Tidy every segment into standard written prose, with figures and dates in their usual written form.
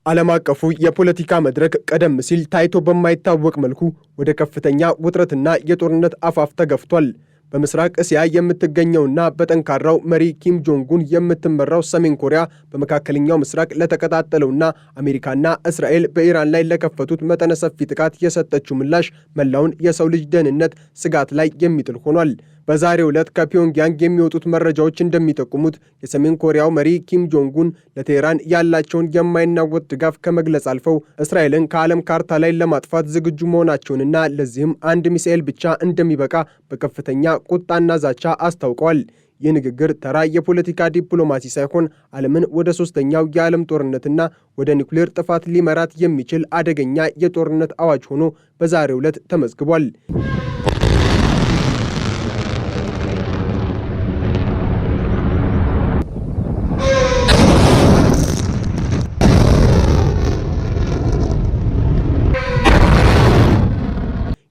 ዓለም አቀፉ የፖለቲካ መድረክ ቀደም ሲል ታይቶ በማይታወቅ መልኩ ወደ ከፍተኛ ውጥረትና የጦርነት አፋፍ ተገፍቷል። በምስራቅ እስያ የምትገኘውና በጠንካራው መሪ ኪም ጆንግ ኡን የምትመራው ሰሜን ኮሪያ በመካከለኛው ምስራቅ ለተቀጣጠለውና አሜሪካና እስራኤል በኢራን ላይ ለከፈቱት መጠነ ሰፊ ጥቃት የሰጠችው ምላሽ መላውን የሰው ልጅ ደህንነት ስጋት ላይ የሚጥል ሆኗል። በዛሬው ዕለት ከፒዮንግያንግ የሚወጡት መረጃዎች እንደሚጠቁሙት የሰሜን ኮሪያው መሪ ኪም ጆንግ ኡን ለቴህራን ያላቸውን የማይናወጥ ድጋፍ ከመግለጽ አልፈው እስራኤልን ከዓለም ካርታ ላይ ለማጥፋት ዝግጁ መሆናቸውንና ለዚህም አንድ ሚሳኤል ብቻ እንደሚበቃ በከፍተኛ ቁጣና ዛቻ አስታውቀዋል። ይህ ንግግር ተራ የፖለቲካ ዲፕሎማሲ ሳይሆን ዓለምን ወደ ሶስተኛው የዓለም ጦርነትና ወደ ኒውክሌር ጥፋት ሊመራት የሚችል አደገኛ የጦርነት አዋጅ ሆኖ በዛሬው ዕለት ተመዝግቧል።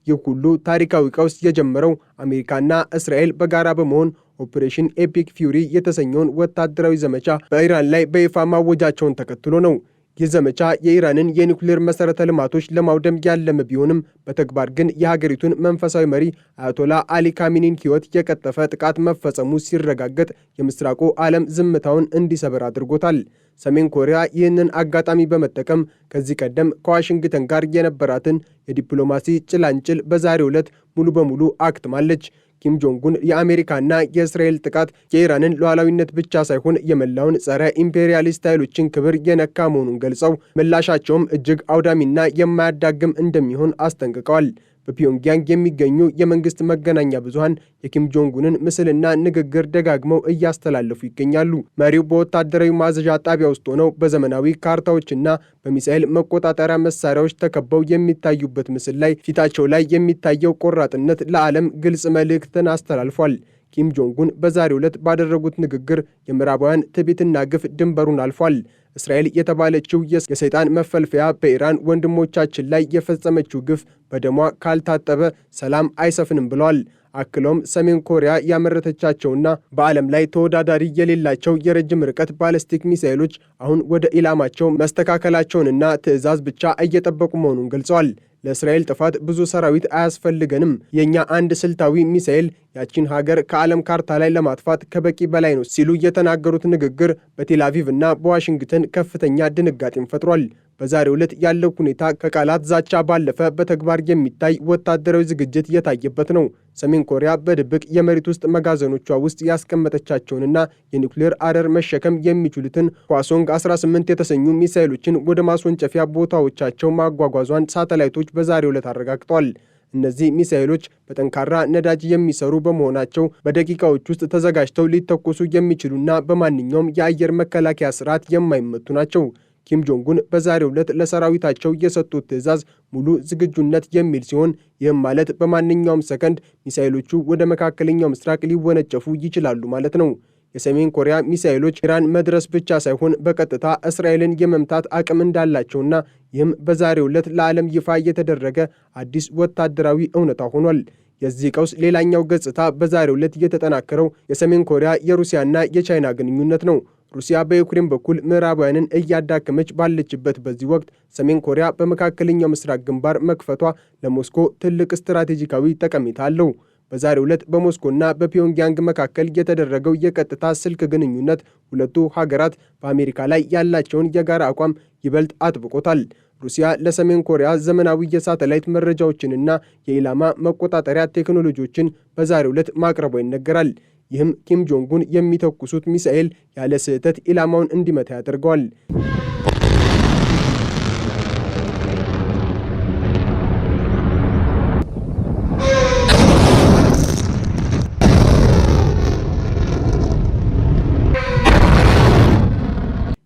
ይህ ሁሉ ታሪካዊ ቀውስ የጀመረው አሜሪካና እስራኤል በጋራ በመሆን ኦፕሬሽን ኤፒክ ፊውሪ የተሰኘውን ወታደራዊ ዘመቻ በኢራን ላይ በይፋ ማወጃቸውን ተከትሎ ነው። ይህ ዘመቻ የኢራንን የኒውክሌር መሠረተ ልማቶች ለማውደም ያለመ ቢሆንም በተግባር ግን የሀገሪቱን መንፈሳዊ መሪ አያቶላ አሊ ካሚኒን ሕይወት የቀጠፈ ጥቃት መፈጸሙ ሲረጋገጥ የምስራቁ ዓለም ዝምታውን እንዲሰበር አድርጎታል። ሰሜን ኮሪያ ይህንን አጋጣሚ በመጠቀም ከዚህ ቀደም ከዋሽንግተን ጋር የነበራትን የዲፕሎማሲ ጭላንጭል በዛሬው ዕለት ሙሉ በሙሉ አክትማለች። ኪም ጆንግ ኡን የአሜሪካና የእስራኤል ጥቃት የኢራንን ሉዓላዊነት ብቻ ሳይሆን የመላውን ጸረ ኢምፔሪያሊስት ኃይሎችን ክብር የነካ መሆኑን ገልጸው ምላሻቸውም እጅግ አውዳሚና የማያዳግም እንደሚሆን አስጠንቅቀዋል። በፒዮንግያንግ የሚገኙ የመንግስት መገናኛ ብዙሃን የኪም ጆንግ ኡንን ምስልና ንግግር ደጋግመው እያስተላለፉ ይገኛሉ። መሪው በወታደራዊ ማዘዣ ጣቢያ ውስጥ ሆነው በዘመናዊ ካርታዎችና በሚሳኤል መቆጣጠሪያ መሳሪያዎች ተከበው የሚታዩበት ምስል ላይ ፊታቸው ላይ የሚታየው ቆራጥነት ለዓለም ግልጽ መልእክትን አስተላልፏል። ኪም ጆንግ ኡን በዛሬው ዕለት ባደረጉት ንግግር የምዕራባውያን ትዕቢትና ግፍ ድንበሩን አልፏል። እስራኤል የተባለችው የሰይጣን መፈልፈያ በኢራን ወንድሞቻችን ላይ የፈጸመችው ግፍ በደሟ ካልታጠበ ሰላም አይሰፍንም ብለዋል። አክለውም ሰሜን ኮሪያ ያመረተቻቸውና በዓለም ላይ ተወዳዳሪ የሌላቸው የረጅም ርቀት ባለስቲክ ሚሳኤሎች አሁን ወደ ኢላማቸው መስተካከላቸውንና ትዕዛዝ ብቻ እየጠበቁ መሆኑን ገልጸዋል። ለእስራኤል ጥፋት ብዙ ሰራዊት አያስፈልገንም፣ የእኛ አንድ ስልታዊ ሚሳኤል ያቺን ሀገር ከዓለም ካርታ ላይ ለማጥፋት ከበቂ በላይ ነው ሲሉ የተናገሩት ንግግር በቴል አቪቭ እና በዋሽንግተን ከፍተኛ ድንጋጤን ፈጥሯል። በዛሬው ዕለት ያለው ሁኔታ ከቃላት ዛቻ ባለፈ በተግባር የሚታይ ወታደራዊ ዝግጅት የታየበት ነው። ሰሜን ኮሪያ በድብቅ የመሬት ውስጥ መጋዘኖቿ ውስጥ ያስቀመጠቻቸውንና የኒውክሌር አረር መሸከም የሚችሉትን ህዋሶንግ 18 የተሰኙ ሚሳኤሎችን ወደ ማስወንጨፊያ ቦታዎቻቸው ማጓጓዟን ሳተላይቶች በዛሬው ዕለት አረጋግጠዋል። እነዚህ ሚሳኤሎች በጠንካራ ነዳጅ የሚሰሩ በመሆናቸው በደቂቃዎች ውስጥ ተዘጋጅተው ሊተኮሱ የሚችሉና በማንኛውም የአየር መከላከያ ስርዓት የማይመቱ ናቸው። ኪም ጆንግ ኡን በዛሬው ዕለት ለሰራዊታቸው የሰጡት ትዕዛዝ ሙሉ ዝግጁነት የሚል ሲሆን ይህም ማለት በማንኛውም ሰከንድ ሚሳኤሎቹ ወደ መካከለኛው ምስራቅ ሊወነጨፉ ይችላሉ ማለት ነው። የሰሜን ኮሪያ ሚሳኤሎች ኢራን መድረስ ብቻ ሳይሆን በቀጥታ እስራኤልን የመምታት አቅም እንዳላቸውና ይህም በዛሬው ዕለት ለዓለም ይፋ የተደረገ አዲስ ወታደራዊ እውነታ ሆኗል። የዚህ ቀውስ ሌላኛው ገጽታ በዛሬው ዕለት የተጠናከረው የሰሜን ኮሪያ የሩሲያና የቻይና ግንኙነት ነው። ሩሲያ በዩክሬን በኩል ምዕራባውያንን እያዳከመች ባለችበት በዚህ ወቅት ሰሜን ኮሪያ በመካከለኛው ምስራቅ ግንባር መክፈቷ ለሞስኮ ትልቅ ስትራቴጂካዊ ጠቀሜታ አለው። በዛሬው ዕለት በሞስኮና በፒዮንግያንግ መካከል የተደረገው የቀጥታ ስልክ ግንኙነት ሁለቱ ሀገራት በአሜሪካ ላይ ያላቸውን የጋራ አቋም ይበልጥ አጥብቆታል። ሩሲያ ለሰሜን ኮሪያ ዘመናዊ የሳተላይት መረጃዎችንና የኢላማ መቆጣጠሪያ ቴክኖሎጂዎችን በዛሬው ዕለት ማቅረቧ ይነገራል። ይህም ኪም ጆንግ ኡን የሚተኩሱት ሚሳኤል ያለ ስህተት ኢላማውን እንዲመታ ያደርገዋል።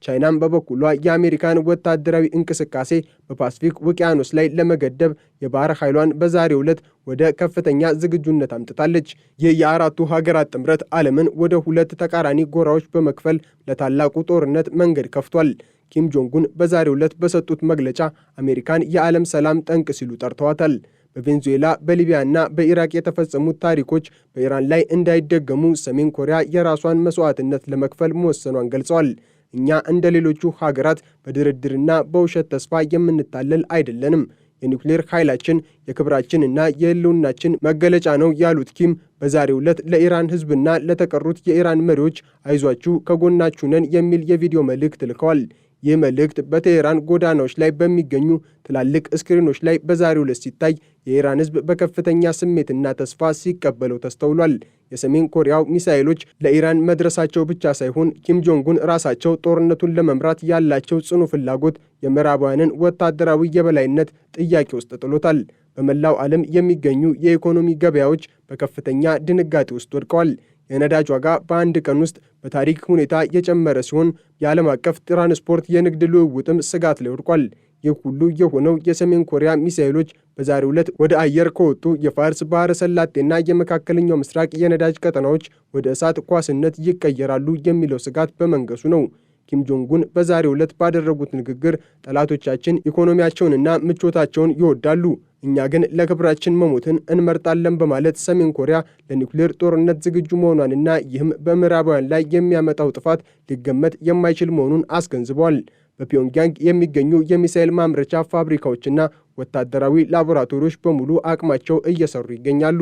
ቻይናም በበኩሏ የአሜሪካን ወታደራዊ እንቅስቃሴ በፓሲፊክ ውቅያኖስ ላይ ለመገደብ የባህር ኃይሏን በዛሬው ዕለት ወደ ከፍተኛ ዝግጁነት አምጥታለች። ይህ የአራቱ ሀገራት ጥምረት ዓለምን ወደ ሁለት ተቃራኒ ጎራዎች በመክፈል ለታላቁ ጦርነት መንገድ ከፍቷል። ኪም ጆንግ ኡን በዛሬው ዕለት በሰጡት መግለጫ አሜሪካን የዓለም ሰላም ጠንቅ ሲሉ ጠርተዋታል። በቬንዙዌላ በሊቢያና በኢራቅ የተፈጸሙት ታሪኮች በኢራን ላይ እንዳይደገሙ ሰሜን ኮሪያ የራሷን መስዋዕትነት ለመክፈል መወሰኗን ገልጸዋል። እኛ እንደ ሌሎቹ ሀገራት በድርድርና በውሸት ተስፋ የምንታለል አይደለንም። የኒውክሌር ኃይላችን የክብራችንና የህልውናችን መገለጫ ነው ያሉት ኪም በዛሬው ዕለት ለኢራን ህዝብና ለተቀሩት የኢራን መሪዎች አይዟችሁ ከጎናችሁ ነን የሚል የቪዲዮ መልእክት ልከዋል። ይህ መልእክት በቴሄራን ጎዳናዎች ላይ በሚገኙ ትላልቅ ስክሪኖች ላይ በዛሬው ዕለት ሲታይ የኢራን ህዝብ በከፍተኛ ስሜትና ተስፋ ሲቀበለው ተስተውሏል። የሰሜን ኮሪያው ሚሳኤሎች ለኢራን መድረሳቸው ብቻ ሳይሆን ኪም ጆንጉን ራሳቸው ጦርነቱን ለመምራት ያላቸው ጽኑ ፍላጎት የምዕራባውያንን ወታደራዊ የበላይነት ጥያቄ ውስጥ ጥሎታል። በመላው ዓለም የሚገኙ የኢኮኖሚ ገበያዎች በከፍተኛ ድንጋጤ ውስጥ ወድቀዋል። የነዳጅ ዋጋ በአንድ ቀን ውስጥ በታሪክ ሁኔታ የጨመረ ሲሆን የዓለም አቀፍ ትራንስፖርት የንግድ ልውውጥም ስጋት ላይ ወድቋል። ይህ ሁሉ የሆነው የሰሜን ኮሪያ ሚሳኤሎች በዛሬው ዕለት ወደ አየር ከወጡ የፋርስ ባህረ ሰላጤና የመካከለኛው ምስራቅ የነዳጅ ቀጠናዎች ወደ እሳት ኳስነት ይቀየራሉ የሚለው ስጋት በመንገሱ ነው። ኪም ጆንጉን በዛሬው ዕለት ባደረጉት ንግግር ጠላቶቻችን ኢኮኖሚያቸውንና ምቾታቸውን ይወዳሉ፣ እኛ ግን ለክብራችን መሞትን እንመርጣለን በማለት ሰሜን ኮሪያ ለኒውክሌር ጦርነት ዝግጁ መሆኗንና ይህም በምዕራባውያን ላይ የሚያመጣው ጥፋት ሊገመት የማይችል መሆኑን አስገንዝበዋል። በፒዮንግያንግ የሚገኙ የሚሳኤል ማምረቻ ፋብሪካዎችና ወታደራዊ ላቦራቶሪዎች በሙሉ አቅማቸው እየሰሩ ይገኛሉ።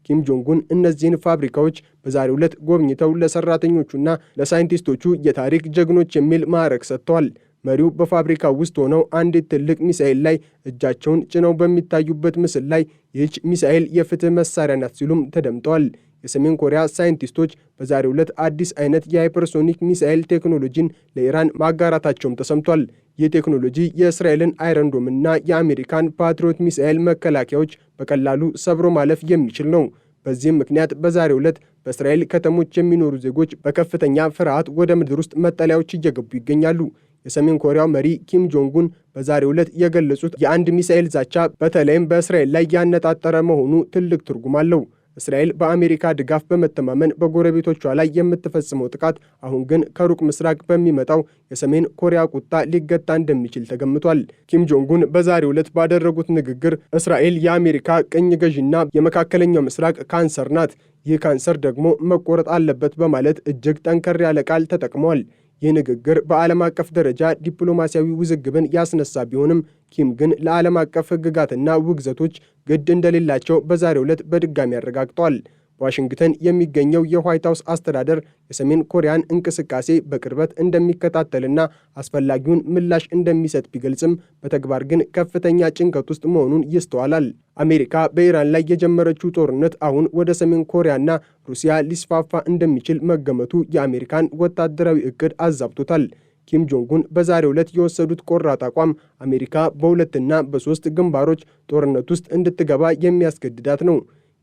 ኪም ጆንጉን እነዚህን ፋብሪካዎች በዛሬው ዕለት ጎብኝተው ለሰራተኞቹና ለሳይንቲስቶቹ የታሪክ ጀግኖች የሚል ማዕረግ ሰጥተዋል። መሪው በፋብሪካው ውስጥ ሆነው አንዲት ትልቅ ሚሳኤል ላይ እጃቸውን ጭነው በሚታዩበት ምስል ላይ ይህች ሚሳኤል የፍትህ መሳሪያ ናት ሲሉም ተደምጠዋል። የሰሜን ኮሪያ ሳይንቲስቶች በዛሬው ዕለት አዲስ አይነት የሃይፐርሶኒክ ሚሳኤል ቴክኖሎጂን ለኢራን ማጋራታቸውም ተሰምቷል። ይህ ቴክኖሎጂ የእስራኤልን አይረንዶም እና የአሜሪካን ፓትሪዮት ሚሳኤል መከላከያዎች በቀላሉ ሰብሮ ማለፍ የሚችል ነው። በዚህም ምክንያት በዛሬው ዕለት በእስራኤል ከተሞች የሚኖሩ ዜጎች በከፍተኛ ፍርሃት ወደ ምድር ውስጥ መጠለያዎች እየገቡ ይገኛሉ። የሰሜን ኮሪያው መሪ ኪም ጆንጉን በዛሬው ዕለት የገለጹት የአንድ ሚሳኤል ዛቻ በተለይም በእስራኤል ላይ ያነጣጠረ መሆኑ ትልቅ ትርጉም አለው። እስራኤል በአሜሪካ ድጋፍ በመተማመን በጎረቤቶቿ ላይ የምትፈጽመው ጥቃት አሁን ግን ከሩቅ ምስራቅ በሚመጣው የሰሜን ኮሪያ ቁጣ ሊገታ እንደሚችል ተገምቷል። ኪም ጆንጉን በዛሬው ዕለት ባደረጉት ንግግር እስራኤል የአሜሪካ ቅኝ ገዢና የመካከለኛው ምስራቅ ካንሰር ናት፣ ይህ ካንሰር ደግሞ መቆረጥ አለበት በማለት እጅግ ጠንከር ያለ ቃል ተጠቅመዋል። ይህ ንግግር በዓለም አቀፍ ደረጃ ዲፕሎማሲያዊ ውዝግብን ያስነሳ ቢሆንም ኪም ግን ለዓለም አቀፍ ሕግጋትና ውግዘቶች ግድ እንደሌላቸው በዛሬው ዕለት በድጋሚ አረጋግጠዋል። በዋሽንግተን የሚገኘው የዋይት ሃውስ አስተዳደር የሰሜን ኮሪያን እንቅስቃሴ በቅርበት እንደሚከታተልና አስፈላጊውን ምላሽ እንደሚሰጥ ቢገልጽም በተግባር ግን ከፍተኛ ጭንቀት ውስጥ መሆኑን ይስተዋላል። አሜሪካ በኢራን ላይ የጀመረችው ጦርነት አሁን ወደ ሰሜን ኮሪያና ሩሲያ ሊስፋፋ እንደሚችል መገመቱ የአሜሪካን ወታደራዊ ዕቅድ አዛብቶታል። ኪም ጆንጉን በዛሬው ዕለት የወሰዱት ቆራጥ አቋም አሜሪካ በሁለትና በሶስት ግንባሮች ጦርነት ውስጥ እንድትገባ የሚያስገድዳት ነው።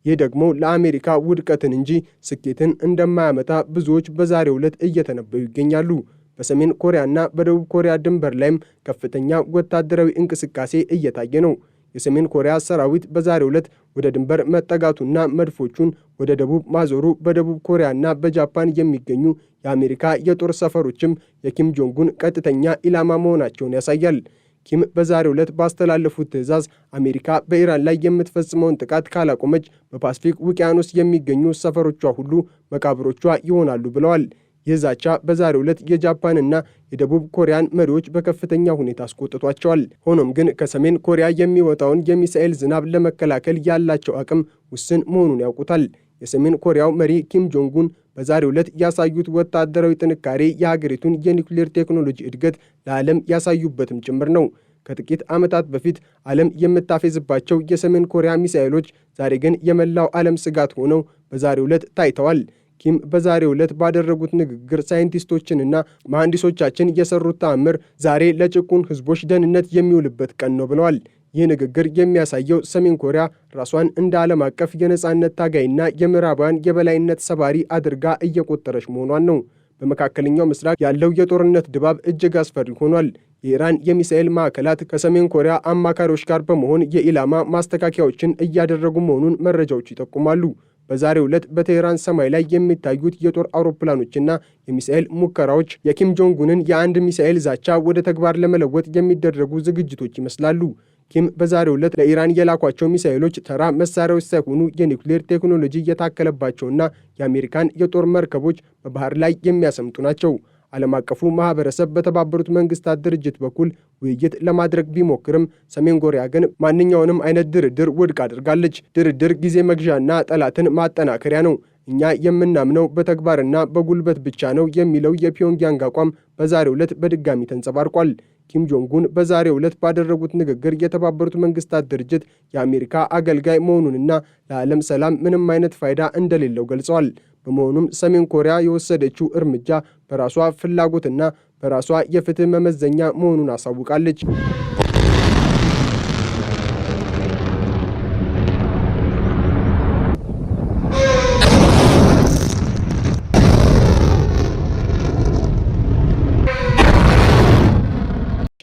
ይህ ደግሞ ለአሜሪካ ውድቀትን እንጂ ስኬትን እንደማያመጣ ብዙዎች በዛሬው ዕለት እየተነበዩ ይገኛሉ። በሰሜን ኮሪያና በደቡብ ኮሪያ ድንበር ላይም ከፍተኛ ወታደራዊ እንቅስቃሴ እየታየ ነው። የሰሜን ኮሪያ ሰራዊት በዛሬው ዕለት ወደ ድንበር መጠጋቱና መድፎቹን ወደ ደቡብ ማዞሩ በደቡብ ኮሪያና በጃፓን የሚገኙ የአሜሪካ የጦር ሰፈሮችም የኪም ጆንጉን ቀጥተኛ ኢላማ መሆናቸውን ያሳያል። ኪም በዛሬው ዕለት ባስተላለፉት ትዕዛዝ አሜሪካ በኢራን ላይ የምትፈጽመውን ጥቃት ካላቆመች በፓስፊክ ውቅያኖስ የሚገኙ ሰፈሮቿ ሁሉ መቃብሮቿ ይሆናሉ ብለዋል። ይህ ዛቻ በዛሬው ዕለት የጃፓንና የደቡብ ኮሪያን መሪዎች በከፍተኛ ሁኔታ አስቆጥቷቸዋል። ሆኖም ግን ከሰሜን ኮሪያ የሚወጣውን የሚሳኤል ዝናብ ለመከላከል ያላቸው አቅም ውስን መሆኑን ያውቁታል። የሰሜን ኮሪያው መሪ ኪም ጆንጉን በዛሬው ዕለት ያሳዩት ወታደራዊ ጥንካሬ የሀገሪቱን የኒውክሌር ቴክኖሎጂ እድገት ለዓለም ያሳዩበትም ጭምር ነው። ከጥቂት ዓመታት በፊት ዓለም የምታፌዝባቸው የሰሜን ኮሪያ ሚሳኤሎች ዛሬ ግን የመላው ዓለም ስጋት ሆነው በዛሬው ዕለት ታይተዋል። ኪም በዛሬው ዕለት ባደረጉት ንግግር ሳይንቲስቶችንና መሐንዲሶቻችን የሰሩት ተአምር ዛሬ ለጭቁን ሕዝቦች ደህንነት የሚውልበት ቀን ነው ብለዋል። ይህ ንግግር የሚያሳየው ሰሜን ኮሪያ ራሷን እንደ ዓለም አቀፍ የነጻነት ታጋይና የምዕራባውያን የበላይነት ሰባሪ አድርጋ እየቆጠረች መሆኗን ነው። በመካከለኛው ምስራቅ ያለው የጦርነት ድባብ እጅግ አስፈሪ ሆኗል። የኢራን የሚሳኤል ማዕከላት ከሰሜን ኮሪያ አማካሪዎች ጋር በመሆን የኢላማ ማስተካከያዎችን እያደረጉ መሆኑን መረጃዎች ይጠቁማሉ። በዛሬው ዕለት በቴህራን ሰማይ ላይ የሚታዩት የጦር አውሮፕላኖችና የሚሳኤል ሙከራዎች የኪም ጆንጉንን የአንድ ሚሳኤል ዛቻ ወደ ተግባር ለመለወጥ የሚደረጉ ዝግጅቶች ይመስላሉ። ኪም በዛሬው ዕለት ለኢራን የላኳቸው ሚሳኤሎች ተራ መሳሪያዎች ሳይሆኑ የኒውክሌር ቴክኖሎጂ የታከለባቸውና የአሜሪካን የጦር መርከቦች በባህር ላይ የሚያሰምጡ ናቸው። ዓለም አቀፉ ማህበረሰብ በተባበሩት መንግስታት ድርጅት በኩል ውይይት ለማድረግ ቢሞክርም ሰሜን ኮሪያ ግን ማንኛውንም አይነት ድርድር ውድቅ አድርጋለች። ድርድር ጊዜ መግዣና ጠላትን ማጠናከሪያ ነው። እኛ የምናምነው በተግባርና በጉልበት ብቻ ነው የሚለው የፒዮንግያንግ አቋም በዛሬው ዕለት በድጋሚ ተንጸባርቋል። ኪም ጆንግ ኡን በዛሬው ዕለት ባደረጉት ንግግር የተባበሩት መንግስታት ድርጅት የአሜሪካ አገልጋይ መሆኑንና ለዓለም ሰላም ምንም አይነት ፋይዳ እንደሌለው ገልጸዋል። በመሆኑም ሰሜን ኮሪያ የወሰደችው እርምጃ በራሷ ፍላጎትና በራሷ የፍትህ መመዘኛ መሆኑን አሳውቃለች።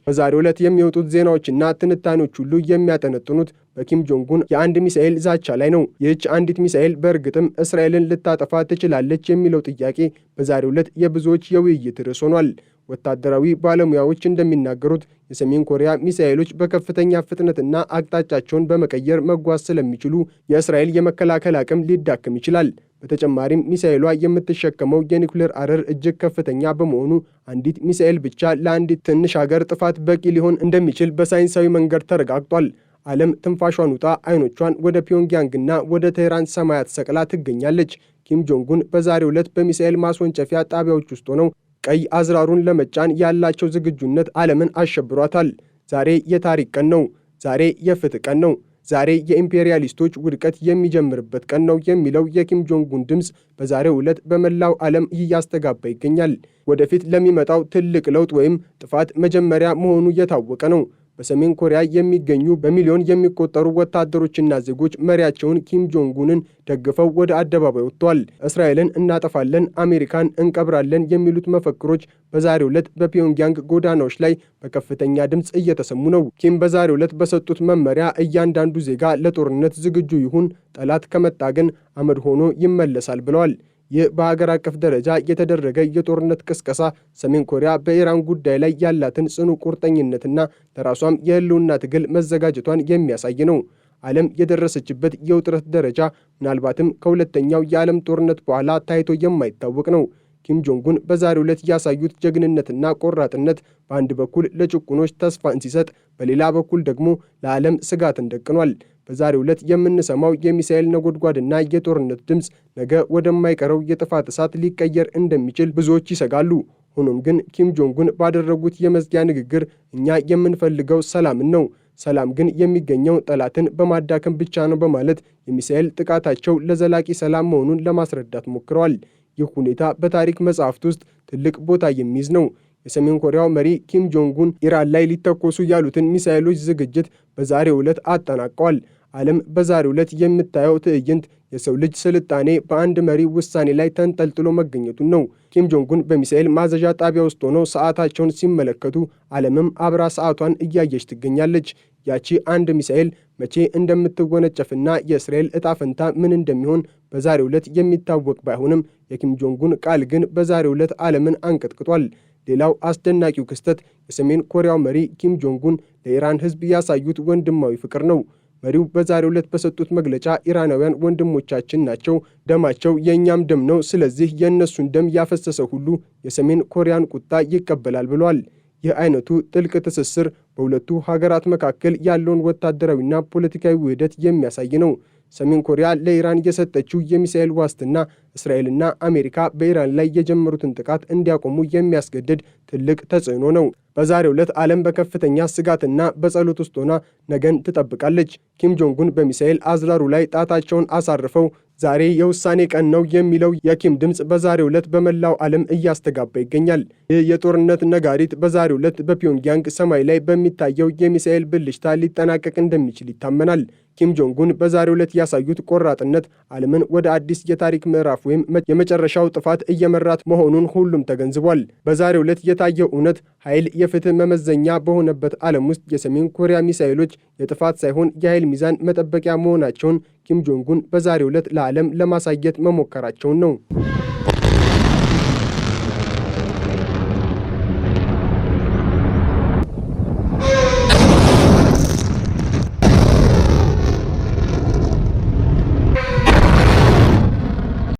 በዛሬው ዕለት የሚወጡት ዜናዎችና ትንታኔዎች ሁሉ የሚያጠነጥኑት በኪም ጆንግ ኡን የአንድ ሚሳኤል ዛቻ ላይ ነው። ይህች አንዲት ሚሳኤል በእርግጥም እስራኤልን ልታጠፋ ትችላለች የሚለው ጥያቄ በዛሬው ዕለት የብዙዎች የውይይት ርዕስ ሆኗል። ወታደራዊ ባለሙያዎች እንደሚናገሩት የሰሜን ኮሪያ ሚሳኤሎች በከፍተኛ ፍጥነትና አቅጣጫቸውን በመቀየር መጓዝ ስለሚችሉ የእስራኤል የመከላከል አቅም ሊዳክም ይችላል። በተጨማሪም ሚሳኤሏ የምትሸከመው የኒውክሌር አረር እጅግ ከፍተኛ በመሆኑ አንዲት ሚሳኤል ብቻ ለአንዲት ትንሽ ሀገር ጥፋት በቂ ሊሆን እንደሚችል በሳይንሳዊ መንገድ ተረጋግጧል። ዓለም ትንፋሿን ውጣ አይኖቿን ወደ ፒዮንግያንግና ወደ ቴህራን ሰማያት ሰቅላ ትገኛለች። ኪም ጆንግ ኡን በዛሬው ዕለት በሚሳኤል ማስወንጨፊያ ጣቢያዎች ውስጥ ሆነው ቀይ አዝራሩን ለመጫን ያላቸው ዝግጁነት ዓለምን አሸብሯታል። ዛሬ የታሪክ ቀን ነው። ዛሬ የፍትህ ቀን ነው። ዛሬ የኢምፔሪያሊስቶች ውድቀት የሚጀምርበት ቀን ነው የሚለው የኪም ጆንግ ኡን ድምፅ በዛሬው ዕለት በመላው ዓለም እያስተጋባ ይገኛል። ወደፊት ለሚመጣው ትልቅ ለውጥ ወይም ጥፋት መጀመሪያ መሆኑ የታወቀ ነው። በሰሜን ኮሪያ የሚገኙ በሚሊዮን የሚቆጠሩ ወታደሮችና ዜጎች መሪያቸውን ኪም ጆንግ ኡንን ደግፈው ወደ አደባባይ ወጥተዋል። እስራኤልን እናጠፋለን፣ አሜሪካን እንቀብራለን የሚሉት መፈክሮች በዛሬው ዕለት በፒዮንግያንግ ጎዳናዎች ላይ በከፍተኛ ድምፅ እየተሰሙ ነው። ኪም በዛሬው ዕለት በሰጡት መመሪያ እያንዳንዱ ዜጋ ለጦርነት ዝግጁ ይሁን፣ ጠላት ከመጣ ግን አመድ ሆኖ ይመለሳል ብለዋል። ይህ በሀገር አቀፍ ደረጃ የተደረገ የጦርነት ቅስቀሳ ሰሜን ኮሪያ በኢራን ጉዳይ ላይ ያላትን ጽኑ ቁርጠኝነትና ለራሷም የህልውና ትግል መዘጋጀቷን የሚያሳይ ነው። ዓለም የደረሰችበት የውጥረት ደረጃ ምናልባትም ከሁለተኛው የዓለም ጦርነት በኋላ ታይቶ የማይታወቅ ነው። ኪም ጆንግ ኡን በዛሬው ዕለት ያሳዩት ጀግንነትና ቆራጥነት በአንድ በኩል ለጭቁኖች ተስፋን ሲሰጥ፣ በሌላ በኩል ደግሞ ለዓለም ስጋትን ደቅኗል። በዛሬው ዕለት የምንሰማው የሚሳኤል ነጎድጓድና የጦርነት ድምፅ ነገ ወደማይቀረው የጥፋት እሳት ሊቀየር እንደሚችል ብዙዎች ይሰጋሉ። ሆኖም ግን ኪም ጆንግ ኡን ባደረጉት የመዝጊያ ንግግር እኛ የምንፈልገው ሰላምን ነው፣ ሰላም ግን የሚገኘው ጠላትን በማዳከም ብቻ ነው በማለት የሚሳኤል ጥቃታቸው ለዘላቂ ሰላም መሆኑን ለማስረዳት ሞክረዋል። ይህ ሁኔታ በታሪክ መጽሐፍት ውስጥ ትልቅ ቦታ የሚይዝ ነው። የሰሜን ኮሪያው መሪ ኪም ጆንግ ኡን ኢራን ላይ ሊተኮሱ ያሉትን ሚሳኤሎች ዝግጅት በዛሬው ዕለት አጠናቀዋል። ዓለም በዛሬው ዕለት የምታየው ትዕይንት የሰው ልጅ ስልጣኔ በአንድ መሪ ውሳኔ ላይ ተንጠልጥሎ መገኘቱን ነው። ኪም ጆንግ ኡን በሚሳኤል ማዘዣ ጣቢያ ውስጥ ሆነው ሰዓታቸውን ሲመለከቱ ዓለምም አብራ ሰዓቷን እያየች ትገኛለች። ያቺ አንድ ሚሳኤል መቼ እንደምትወነጨፍና የእስራኤል ዕጣ ፈንታ ምን እንደሚሆን በዛሬው ዕለት የሚታወቅ ባይሆንም የኪም ጆንግ ኡን ቃል ግን በዛሬው ዕለት ዓለምን አንቀጥቅጧል። ሌላው አስደናቂው ክስተት የሰሜን ኮሪያው መሪ ኪም ጆንግ ኡን ለኢራን ሕዝብ ያሳዩት ወንድማዊ ፍቅር ነው። መሪው በዛሬው ዕለት በሰጡት መግለጫ ኢራናውያን ወንድሞቻችን ናቸው፣ ደማቸው የእኛም ደም ነው፣ ስለዚህ የእነሱን ደም ያፈሰሰ ሁሉ የሰሜን ኮሪያን ቁጣ ይቀበላል ብለዋል። ይህ አይነቱ ጥልቅ ትስስር በሁለቱ ሀገራት መካከል ያለውን ወታደራዊና ፖለቲካዊ ውህደት የሚያሳይ ነው። ሰሜን ኮሪያ ለኢራን የሰጠችው የሚሳኤል ዋስትና እስራኤልና አሜሪካ በኢራን ላይ የጀመሩትን ጥቃት እንዲያቆሙ የሚያስገድድ ትልቅ ተጽዕኖ ነው። በዛሬው ዕለት ዓለም በከፍተኛ ስጋትና በጸሎት ውስጥ ሆና ነገን ትጠብቃለች። ኪም ጆንግ ኡን በሚሳኤል አዝራሩ ላይ ጣታቸውን አሳርፈው ዛሬ የውሳኔ ቀን ነው የሚለው የኪም ድምፅ በዛሬው ዕለት በመላው ዓለም እያስተጋባ ይገኛል። ይህ የጦርነት ነጋሪት በዛሬው ዕለት በፒዮንግያንግ ሰማይ ላይ በሚታየው የሚሳኤል ብልጭታ ሊጠናቀቅ እንደሚችል ይታመናል። ኪም ጆንግ ኡን በዛሬው ዕለት ያሳዩት ቆራጥነት ዓለምን ወደ አዲስ የታሪክ ምዕራፍ ወይም የመጨረሻው ጥፋት እየመራት መሆኑን ሁሉም ተገንዝቧል። በዛሬው ዕለት የታየው እውነት ኃይል የፍትህ መመዘኛ በሆነበት ዓለም ውስጥ የሰሜን ኮሪያ ሚሳኤሎች የጥፋት ሳይሆን የኃይል ሚዛን መጠበቂያ መሆናቸውን ኪም ጆንግ ኡን በዛሬው ዕለት ለዓለም ለማሳየት መሞከራቸውን ነው።